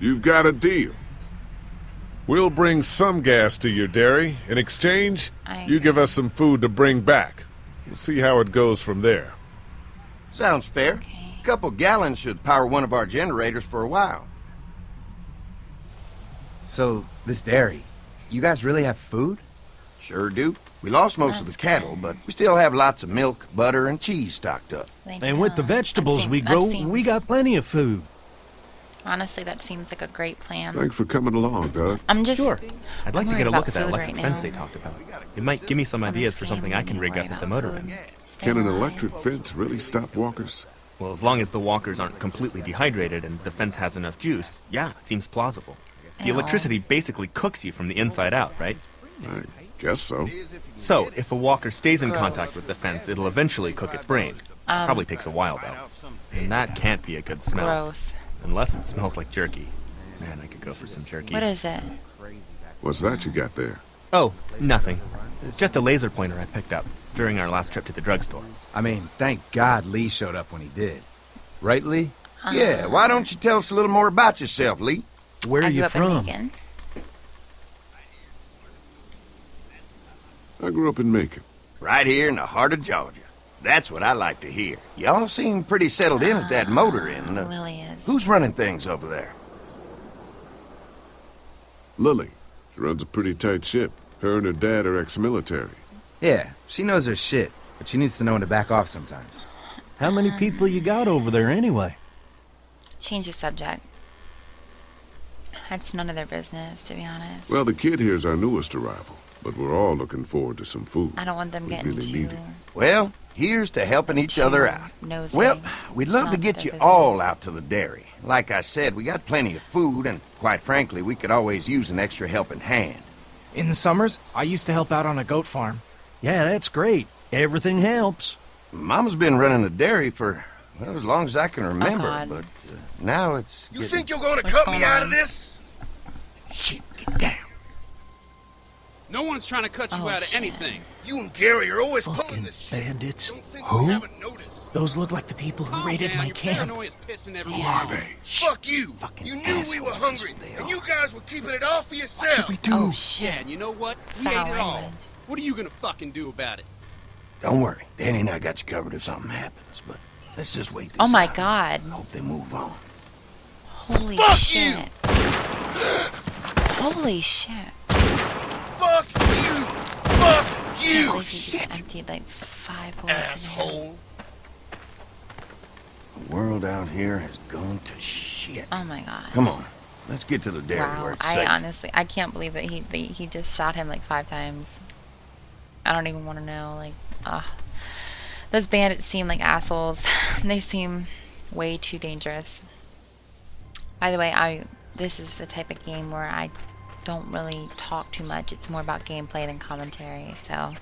You've got a deal. We'll bring some gas to your dairy. In exchange, you give us some food to bring back. We'll see how it goes from there. Sounds fair. Okay. A couple gallons should power one of our generators for a while. So, this dairy, you guys really have food? Sure do. We lost most of the cattle, but we still have lots of milk, butter, and cheese stocked up. And with the vegetables we grow, we got plenty of food. Honestly, that seems like a great plan. Thanks for coming along, Doug. I'm just... Sure. I'd like to get a look at that electric right fence now. they talked about. It might give me some ideas for something I can rig up at the motor inn. Can an electric fence really stop walkers? Well, as long as the walkers aren't completely dehydrated and the fence has enough juice, yeah, it seems plausible. The electricity basically cooks you from the inside out, right? I guess so. So, if a walker stays in Gross. contact with the fence, it'll eventually cook its brain. Probably takes a while, though. And that can't be a good smell. Gross. Unless it smells like jerky. Man, I could go for some jerky. What is it? What's that you got there? Oh, nothing. It's just a laser pointer I picked up during our last trip to the drugstore. I mean, thank God Lee showed up when he did. Right, Lee? Yeah, why don't you tell us a little more about yourself, Lee? Where are I you grew up in from? Macon. I grew up in Macon. Right here in the heart of Georgia. That's what I like to hear. Y'all seem pretty settled in at that motor inn. Lily is. Who's running things over there? Lily. She runs a pretty tight ship. Her and her dad are ex-military. Yeah, she knows her shit, but she needs to know when to back off sometimes. How many people you got over there anyway? Change the subject. That's none of their business, to be honest. Well, the kid here's our newest arrival, but we're all looking forward to some food. I don't want them We getting really too... need it. Well, here's to helping each other out. nosy. Well, we'd It's love not to get their you business. all out to the dairy. Like I said, we got plenty of food, and quite frankly, we could always use an extra helping hand. In the summers, I used to help out on a goat farm. Yeah, that's great. Everything helps. Mama's been running the dairy for, well, as long as I can remember, God. but now it's You getting... think you're gonna What's cut going me out on? of this? Shit, get down. No one's trying to cut you Oh, out of shit. anything. You and Gary are always pulling Fucking this shit. bandits. Don't think Who? we haven't noticed. Those look like the people who Calm raided down, my your camp. paranoia's pissing Who everyone are off. they? Fuck you. Fucking You knew we were assholes, hungry, that's what they and are. you guys were keeping it all for yourself. We do. Oh, shit. Yeah, and you know what? We Foul ate it all. language. What are you gonna fucking do about it? Don't worry, Danny and I got you covered if something happens, but let's just wait this Oh my out. God. Hope they move on. Holy Fuck shit. you. Holy shit. Fuck you. Fuck I you. believe he just emptied like 5 bullets in him. Asshole. The world out here has gone to shit. Oh my God. Come on, let's get to the dairy where Wow. it's I safe. honestly, I can't believe that he just shot him like 5 times. I don't even want to know. Like, those bandits seem like assholes. They seem way too dangerous. By the way, this is the type of game where I don't really talk too much. It's more about gameplay than commentary, so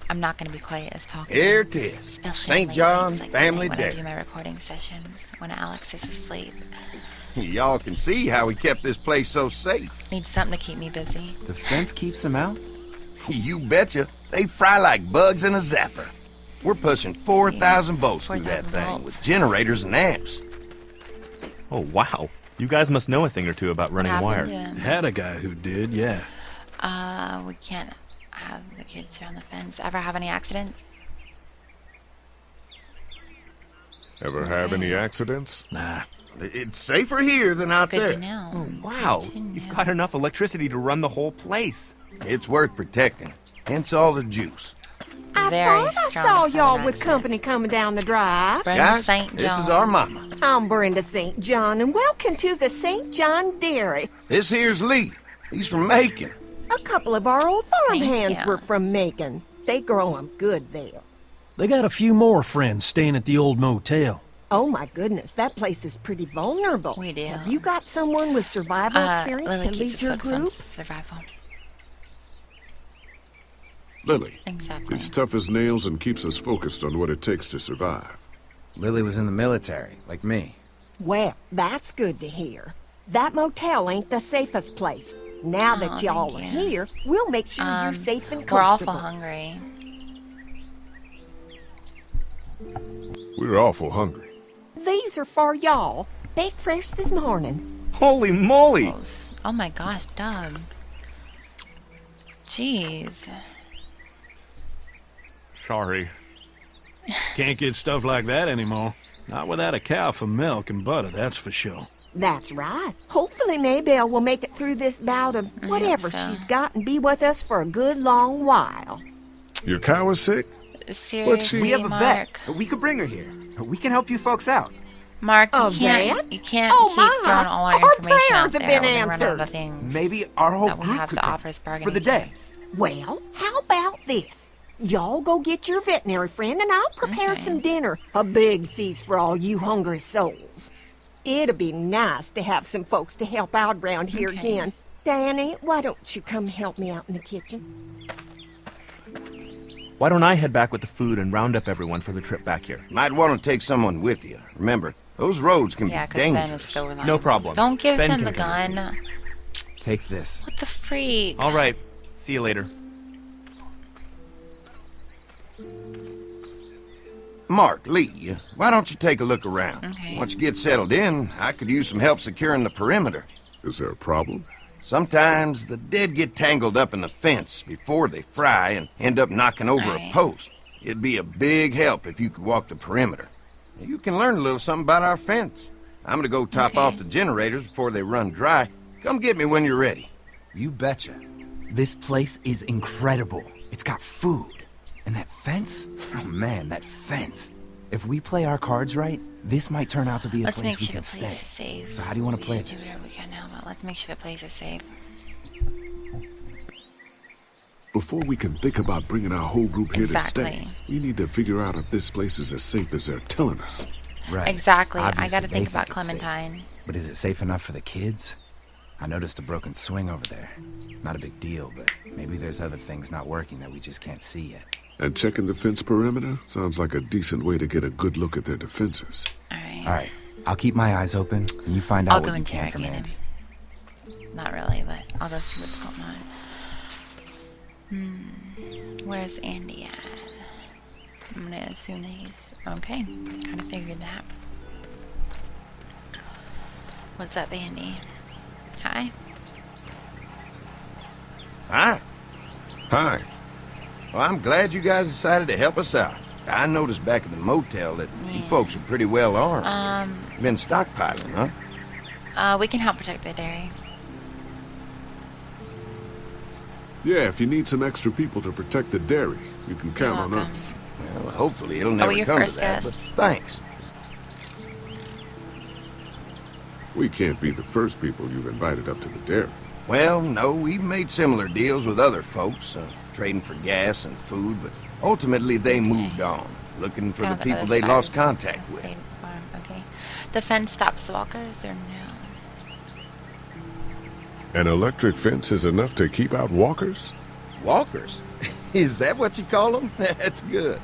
I'm not going to be quite as talkative. Here it is, Especially St. late John nights like Family tonight when I Dairy. do my recording sessions when Alex is asleep. Y'all can see how we kept this place so safe. Need something to keep me busy. The fence keeps him out? You betcha. They fry like bugs in a zapper. We're pushing 4,000 volts through that 4,000 thing volts. with generators and amps. Oh, wow. You guys must know a thing or two about running What wire. happened to him? Had a guy who did, yeah. We can't have the kids around the fence. Ever have any accidents? Ever have any accidents? Nah. It's safer here than out Good to there. know. Oh, wow. Good to You've know. got enough electricity to run the whole place. It's worth protecting. Hence all the juice. I Very thought I strong saw southern y'all with accent. company coming down the drive. Brenda Guys, St. John. this is our mama. I'm Brenda St. John, and welcome to the St. John Dairy. This here's Lee. He's from Macon. A couple of our old farm Thank hands you. were from Macon. They grow 'em good there. They got a few more friends staying at the old motel. Oh my goodness, that place is pretty vulnerable. We do. Have you got someone with survival experience Lily to keeps lead us your focused on group? survival. Lily. Exactly. It's tough as nails and keeps us focused on what it takes to survive. Lily was in the military, like me. Well, that's good to hear. That motel ain't the safest place. Now Oh, that y'all are thank you. here, we'll make sure you're safe and We're awful comfortable. hungry. We're awful hungry. These are for y'all. Baked fresh this morning. Holy moly! Oh my gosh, Doug. Jeez. Sorry. Can't get stuff like that anymore. Not without a cow for milk and butter, that's for sure. That's right. Hopefully Maybelle will make it through this bout of whatever so. she's got and be with us for a good long while. Your cow is sick? Seriously, We have a Mark. vet. We could bring her here. We can help you folks out. Mark, you A can't, vet? you can't Oh, keep my. throwing all our Our information out prayers have there. been We're gonna run out answered. of things Maybe our whole that we group have could to bring offer as for bargaining the day. chips. Well, how about this? Y'all go get your veterinary friend and I'll prepare Okay. some dinner. A big feast for all you hungry souls. It'd be nice to have some folks to help out around here Okay. again. Danny, why don't you come help me out in the kitchen? Why don't I head back with the food and round up everyone for the trip back here? Might want to take someone with you. Remember, those roads can Yeah, be because Ben is dangerous. so reliable. No problem. Don't give Ben him can the handle gun. Take this. What the freak? All right. See you later. Mark, Lee, why don't you take a look around? Okay. Once you get settled in, I could use some help securing the perimeter. Is there a problem? Sometimes the dead get tangled up in the fence before they fry and end up knocking over Right. a post. It'd be a big help if you could walk the perimeter. You can learn a little something about our fence. I'm gonna go top Okay. off the generators before they run dry. Come get me when you're ready. You betcha. This place is incredible. It's got food. And that fence? Oh man, that fence. If we play our cards right, this might turn out to be a Let's place make we sure can the stay. place is safe. So how do you want We to play should do this? whatever we can now, but let's make sure the place is safe. Before we can think about bringing our whole group here to stay, Exactly. we need to figure out if this place is as safe as they're telling us. Right. Exactly. I Obviously, gotta they think about it's safe. Clementine. But is it safe enough for the kids? I noticed a broken swing over there. Not a big deal, but maybe there's other things not working that we just can't see yet. And checking the fence perimeter sounds like a decent way to get a good look at their defenses. Alright. All right, I'll keep my eyes open, and you find I'll out go what you can from interrogate him. Andy. Not really, but I'll go see what's going on. Where's Andy at? I'm gonna assume that he's okay. Kind of figured that. What's up, Andy? Hi. Hi. Hi. Well, I'm glad you guys decided to help us out. I noticed back at the motel that you folks are pretty well armed. Been stockpiling, huh? We can help protect the dairy. Yeah, if you need some extra people to protect the dairy, you can count on welcome. us. Well, hopefully it'll never your come first to that, guests? but thanks. We can't be the first people you've invited up to the dairy. Well, no, we've made similar deals with other folks, trading for gas and food, but ultimately they moved on, looking for Kind the of people other they lost survivors. contact with. State Farm, okay. The fence stops the walkers or no? An electric fence is enough to keep out walkers? Walkers? Is that what you call them? That's good.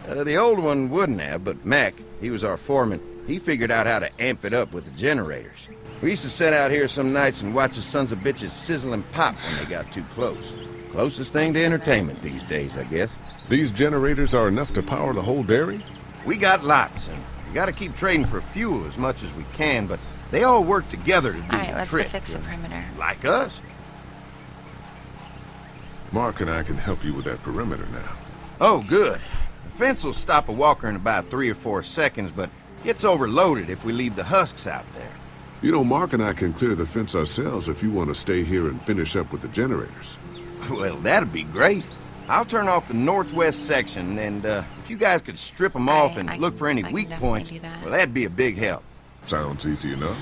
The old one wouldn't have, but Mac, he was our foreman, he figured out how to amp it up with the generators. We used to sit out here some nights and watch the sons of bitches sizzle and pop when they got too close. Closest thing to entertainment these days, I guess. These generators are enough to power the whole dairy? We got lots, and we gotta keep trading for fuel as much as we can, but they all work together to do Alright, the let's go trick. fix the perimeter. Like us. Mark and I can help you with that perimeter now. Oh, good. The fence will stop a walker in about 3 or 4 seconds, but gets overloaded if we leave the husks out there. You know, Mark and I can clear the fence ourselves if you want to stay here and finish up with the generators. Well, that'd be great. I'll turn off the northwest section, and if you guys could strip them off and I look for any can weak definitely points, do that. well, that'd be a big help. Sounds easy enough.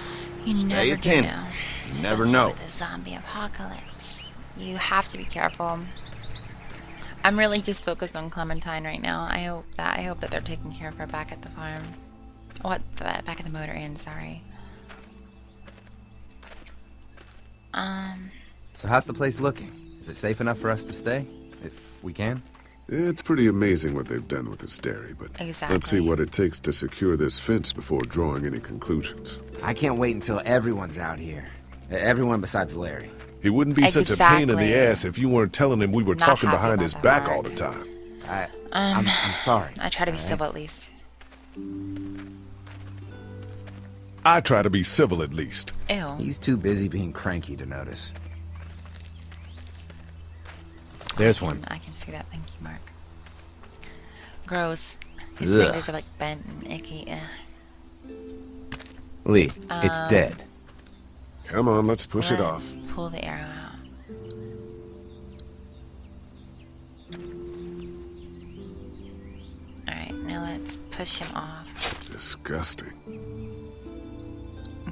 You Stay never do attentive. know. You never Especially know. with the zombie apocalypse. You have to be careful. I'm really just focused on Clementine right now. I hope that they're taking care of her back at the farm. What? Back at the motor inn. Sorry. So how's the place looking? Is it safe enough for us to stay? If we can? It's pretty amazing what they've done with this dairy, but Exactly. let's see what it takes to secure this fence before drawing any conclusions. I can't wait until everyone's out here. Everyone besides Larry. He wouldn't be such a pain in Exactly. the ass if you weren't telling him we were Not talking happy behind about his that, back Mark. all the time. I'm sorry. I try to be all right? civil at least. I try to be civil at least. Ew. He's too busy being cranky to notice. There's one. I can see that. Thank you, Mark. Gross. His Ugh. fingers are like bent and icky. Lee, it's dead. Come on, let's push it off. Let's pull the arrow out. Alright, now let's push him off. Disgusting.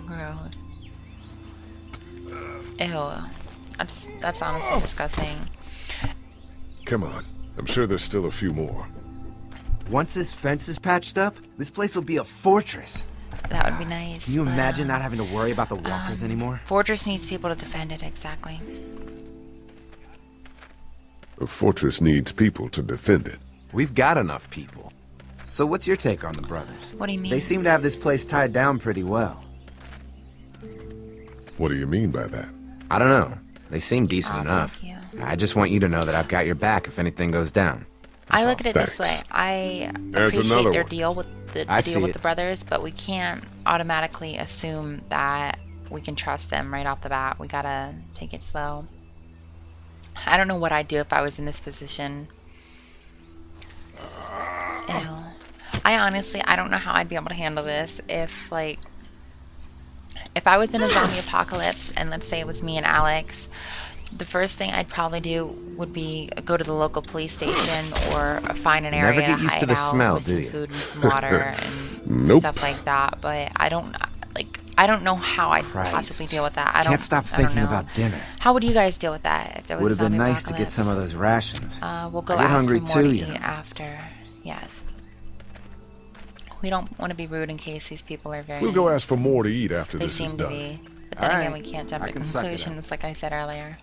Gross. Ew. That's honestly disgusting. Come on. I'm sure there's still a few more. Once this fence is patched up, this place will be a fortress. That would be nice. Can you imagine not having to worry about the walkers anymore? Fortress needs people to defend it, exactly. A fortress needs people to defend it. We've got enough people. So what's your take on the brothers? What do you mean? They seem to have this place tied down pretty well. What do you mean by that? I don't know. They seem decent enough. Thank you. I just want you to know that I've got your back if anything goes down. I look at it this way. Thanks. I There's appreciate another their one. deal with I the see deal with it. the brothers, but we can't automatically assume that we can trust them right off the bat. We gotta take it slow. I don't know what I'd do if I was in this position. Ew. I don't know how I'd be able to handle this if I was in a zombie apocalypse and let's say it was me and Alex. The first thing I'd probably do would be go to the local police station or find an area Never get used hide to the out smell, with do some you? food and some water and Nope. stuff like that. But I don't know how I'd possibly deal with that. I don't Can't stop I don't thinking know. about dinner. How would you guys deal with that if there was Would have a been zombie nice to get some of apocalypse? those rations. We'll go I get ask hungry for more too, to you eat know. after. Yes. We don't want to be rude in case these people are very. We'll go ask for more to eat after They this is seem to done. be. But then All again, right. we can't jump I to can suck it up. conclusions like I said earlier.